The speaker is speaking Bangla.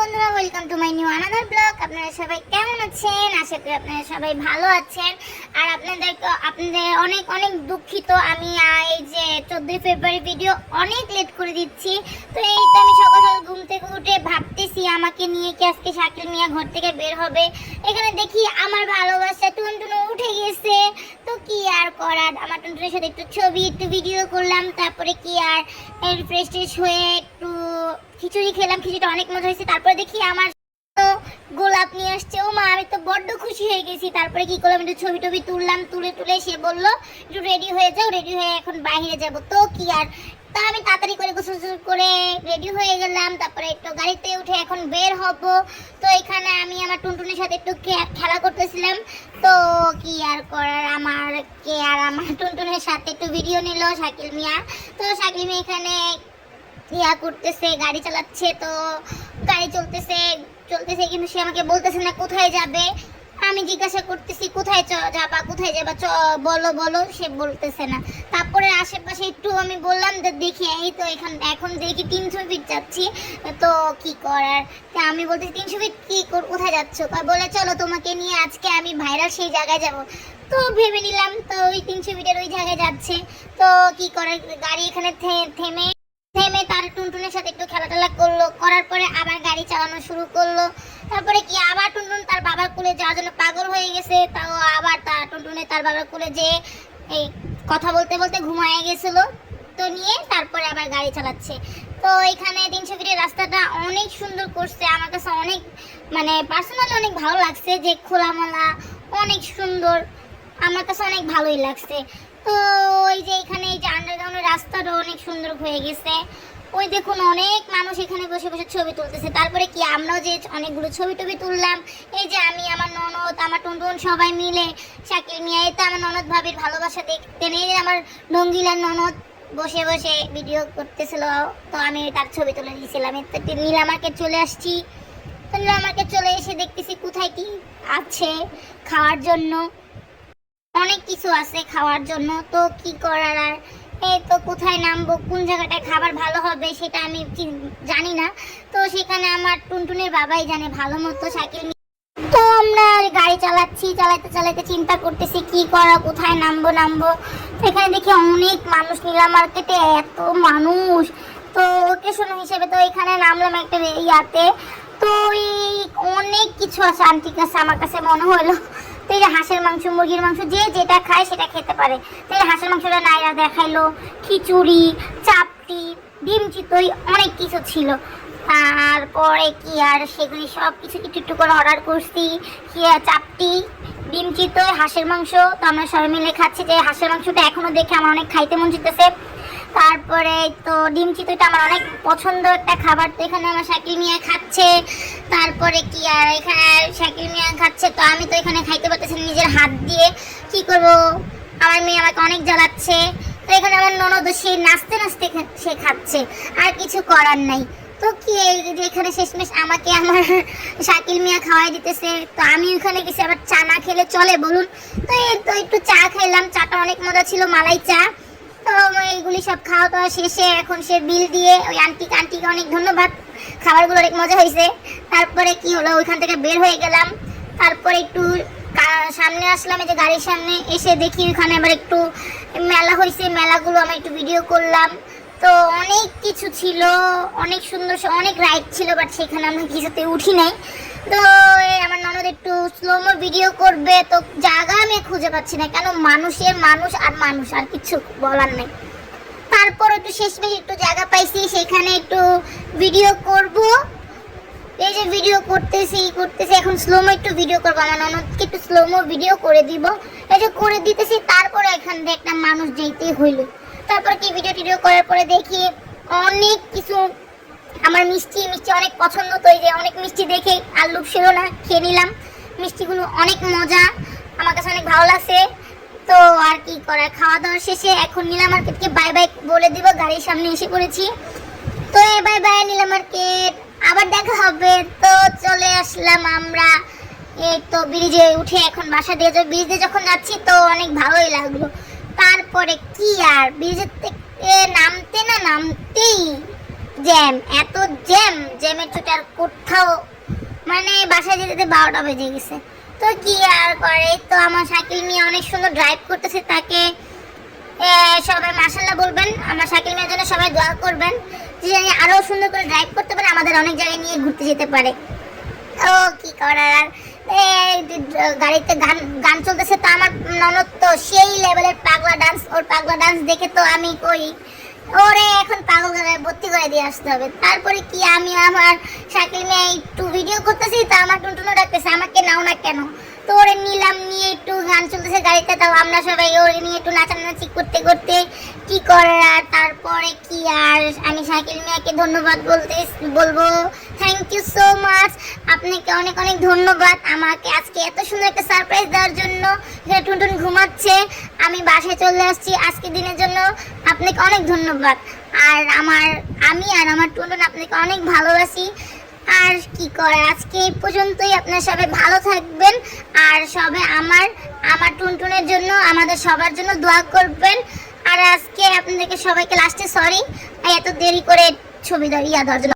বন্ধুরা, welcome to my new another blog. আপনারা সবাই কেমন আছেন? আশা করি আপনারা সবাই ভালো আছেন। আর আপনাদের অনেক অনেক দুঃখিত, আমি এই যে 14 ফেব্রুয়ারি ভিডিও অনেক লেট করে দিচ্ছি। তো এই তো আমি সকাল সকাল ঘুম থেকে উঠে ভাবতেছি আমাকে নিয়ে কি আজকে শাকিল মিয়া ঘর থেকে বের হবে। এখানে দেখি আমার ভালোবাসা টুনটুনু উঠে গেছে। তো কি আর করার, আমার টুনটুনের সাথে একটু ছবি একটু ভিডিও করলাম। তারপরে কি আর ফ্রেশ ট্রেশ হয়ে একটু খিচুড়ি খেলাম, খিচুড়িটা অনেক মজা হয়েছে। তারপরে দেখি আমার গোলাপ নিয়ে আসছে। ও মা, আমি তো বড্ড খুশি হয়ে গেছি। তারপরে কি করলাম, একটু ছবি টবি তুললাম, তুলে সে বললো একটু রেডি হয়ে যাও, রেডি হয়ে এখন বাইরে যাব। তো কি আর, তা আমি তাড়াতাড়ি করে গোসল করে রেডি হয়ে গেলাম। তারপরে একটু গাড়িতে উঠে এখন বের হব। তো এখানে আমি আমার টুনটুনের সাথে একটু খেলা করতেছিলাম। তো কি আর করার, আমার টুনটুনের সাথে একটু ভিডিও নিল শাকিল মিয়া। তো শাকিল মিয়া এখানে করতেছে, গাড়ি চালাচ্ছে। তো গাড়ি চলতেছে কিন্তু সে আমাকে বলতেছে না কোথায় যাবে। আমি জিজ্ঞাসা করতেছি কোথায় যাবা বলো, সে বলতেছে না। তারপরে আশেপাশে একটু আমি বললাম যে দেখি, এই তো এখন দেখি 300 ফিট যাচ্ছি। তো কি করার, আমি বলতেছি 300 ফিট কোথায় যাচ্ছ? বলে চলো তোমাকে নিয়ে আজকে আমি ভাইরাল সেই জায়গায় যাব। তো ভেবে নিলাম তো ওই 300 ফিটের ওই জায়গায় যাচ্ছে। তো কি করার, গাড়ি এখানে থেমে তার টুনটুনের সাথে একটু খেলাটেলা করলো, করার পরে আবার গাড়ি চালানো শুরু করলো। তারপরে কি আবার টুনটুন তার বাবার কোলে যাওয়ার জন্য পাগল হয়ে গেছে। তাও আবার টুনটুনে তার বাবার কোলে যে এই কথা বলতে বলতে ঘুমায় গেছিলো। তো নিয়ে তারপরে আবার গাড়ি চালাচ্ছে। তো এখানে 300 ফিটের রাস্তাটা অনেক সুন্দর করছে, আমার কাছে অনেক পার্সোনালি অনেক ভালো লাগছে, যে খোলামেলা অনেক সুন্দর, আমার কাছে অনেক ভালোই লাগছে। তো ওই যে এখানে এই যে আন্ডারগ্রাউন্ডের রাস্তাটা অনেক সুন্দর হয়ে গেছে। ওই দেখুন অনেক মানুষ এখানে বসে বসে ছবি তুলতেছে। তারপরে কি আমরাও যে অনেকগুলো ছবি টবি তুললাম। এই যে আমি, আমার ননদ, আমার টুনটুন সবাই মিলে শাকিল মিয়া, এই তো আমার ননদ ভাবির ভালোবাসা দেখতে নেই, আমার নঙ্গিলার ননদ বসে বসে ভিডিও করতেছিল। তো আমি তার ছবি তুলে দিয়েছিলাম। নীলা মার্কেট চলে আসছি। তো নীলা মার্কেট চলে এসে দেখতেছি কোথায় কি আছে খাওয়ার জন্য, অনেক কিছু আছে খাওয়ার জন্য। তো কি করার, আর এই তো কোথায় নামবো, কোন জায়গাটায় খাবার ভালো হবে সেটা আমি জানি না। তো সেখানে আমার টুনটুনের বাবাই জানে ভালো মতো, শাকিল। তো আমরা গাড়ি চালাতে চিন্তা করতেছি কি করা, কোথায় নামবো। তো এখানে দেখি অনেক মানুষ, নীলা মার্কেটে এত মানুষ। তো ওকেশন হিসেবে তো এখানে নামলাম একটা ইয়াতে। তো অনেক কিছু আছে, আন্টির কাছে আমার কাছে মনে হলো। তো এই যে হাঁসের মাংস, মুরগির মাংস, যে যেটা খায় সেটা খেতে পারে। তো এই হাঁসের মাংসটা নাইরা দেখাইলো, খিচুড়ি, চাপটি, ডিম চিতই, অনেক কিছু ছিল। তারপরে কি আর সেগুলি সব কিছু একটু করে অর্ডার করছি। চাপটি, ডিম চিতই, হাঁসের মাংস। তো আমরা সবাই মিলে খাচ্ছি। যে হাঁসের মাংসটা এখনো দেখে আমার অনেক খাইতে মন চাইতেছে। তারপরে তো ডিম চিতইটা আমার অনেক পছন্দ একটা খাবার। তো এখানে আমার শাকিল মিয়া খাচ্ছে। তারপরে কি আর এখানে শাকিল মিয়া খাচ্ছে, তো আমি তো এখানে খাইতে পারতেছি নিজের হাত দিয়ে। কি করব, আমার মেয়ে আমাকে অনেক জ্বালাচ্ছে। তো এখানে আমার ননদ সে নাচতে সে খাচ্ছে, আর কিছু করার নাই। তো কি এখানে শেষমেশ আমাকে আমার শাকিল মিয়া খাওয়াই দিতেছে। তো আমি ওখানে গেছি, আবার চা না খেলে চলে বলুন? তো একটু চা খাইলাম, চাটা অনেক মজা ছিল, মালাই চা। তো এইগুলি সব খাওয়া দাওয়া শেষে এখন সে বিল দিয়ে ওই আন্টিকে অনেক ধন্যবাদ, খাবারগুলো অনেক মজা হয়েছে। তারপরে কি হলো, ওইখান থেকে বের হয়ে গেলাম। তারপরে একটু সামনে আসলাম, এই যে গাড়ির সামনে এসে দেখি ওইখানে আবার একটু মেলা হয়েছে, মেলাগুলো আমি একটু ভিডিও করলাম। তো অনেক কিছু ছিল, অনেক সুন্দর, অনেক রাইড ছিল, বাট সেখানে আমরা কিছুতে উঠি নাই। তো আমার ননদ একটু স্লোমো ভিডিও করবে, তো জায়গা আমি খুঁজে পাচ্ছি না, কেন মানুষ আর কিছু বলার নেই। তারপর একটু শেষমেশ একটু জায়গা পাইছি, সেখানে একটু ভিডিও করব। এই যে ভিডিও করতেছি এখন স্লোমো একটু ভিডিও করবো, আমার ননদকে একটু স্লোমো ভিডিও করে দিব। এই যে করে দিতেছি। তারপরে এখান থেকে একটা মানুষ যেতেই হইল। তারপর কি ভিডিও করার পরে দেখি অনেক কিছু, আমার মিষ্টি অনেক পছন্দ। তো এই যে অনেক মিষ্টি দেখে আর লোভ ছিল না, খেয়ে নিলাম। মিষ্টিগুলো অনেক মজা, আমার কাছে অনেক ভালো লাগছে। তো আর কি করার, খাওয়া দাওয়ার শেষে এখন নীলা মার্কেটকে বাই বাই বলে দিব, গাড়ির সামনে এসে পড়েছি। তো বাই বাই নীলা মার্কেট, আবার দেখা হবে। তো চলে আসলাম আমরা এই তো ব্রিজে উঠে, এখন বাসা দিয়ে ব্রিজে যখন যাচ্ছি তো অনেক ভালোই লাগলো। তারপরে কি আর ব্রিজের থেকে নামতেই এত জ্যামের চোটে আর কোথাও মানে বাসায় যেতে 12টা বেজে গেছে। তো কি আর করে, তো আমার শাকিল মিয়া অনেক সুন্দর ড্রাইভ করতেছে, তাকে সবাই মাশাআল্লাহ বলবেন। আমার শাকিল মিয়ার জন্য সবাই দোয়া করবেন যে আরো সুন্দর করে ড্রাইভ করতে পারে, আমাদের অনেক জায়গায় নিয়ে ঘুরতে যেতে পারে। ও কি করার, গাড়িতে গান চলতেছে, তো আমার ননদ তো সেই লেভেলের পাগলা ডান্স, ওর পাগলা ডান্স দেখে তো আমি কই ওরে এখন পাগল গায়ে ভর্তি করে দিয়ে আসতে হবে। তারপরে কি আমি আমার শাকিল মিয়া একটু ভিডিও করতেছি, তো আমার টুনটুনো ডাকতেছে আমাকে নাও না কেন, তো ওরে নিলাম, নিয়ে একটু গান চলতেছে গাড়িতে, তাও আমরা সবাই ওরে নিয়ে একটু নাচানাচি করতে করতে কি করার। তারপরে কি আর আমি শাকিল মিয়াকে ধন্যবাদ বলবো, থ্যাংক ইউ সো মাচ, আপনাকে অনেক অনেক ধন্যবাদ আমাকে আজকে এত সুন্দর একটা সারপ্রাইজ দেওয়ার জন্য। টুনটুন ঘুমাচ্ছে, আমি বাসায় চলে আসছি আজকে দিনের জন্য, আপনাকে অনেক ধন্যবাদ। আর আমি আর আমার টুনটুন আপনাকে অনেক ভালোবাসি। আর কি করে আজকে এই পর্যন্তই, আপনারা সবাই ভালো থাকবেন, আর সবাই আমার টুনটুনের জন্য আমাদের সবার জন্য দোয়া করবেন। আর আজকে আপনাদেরকে সবাইকে লাস্টে সরি এত দেরি করে ছবি দেওয়ার জন্য।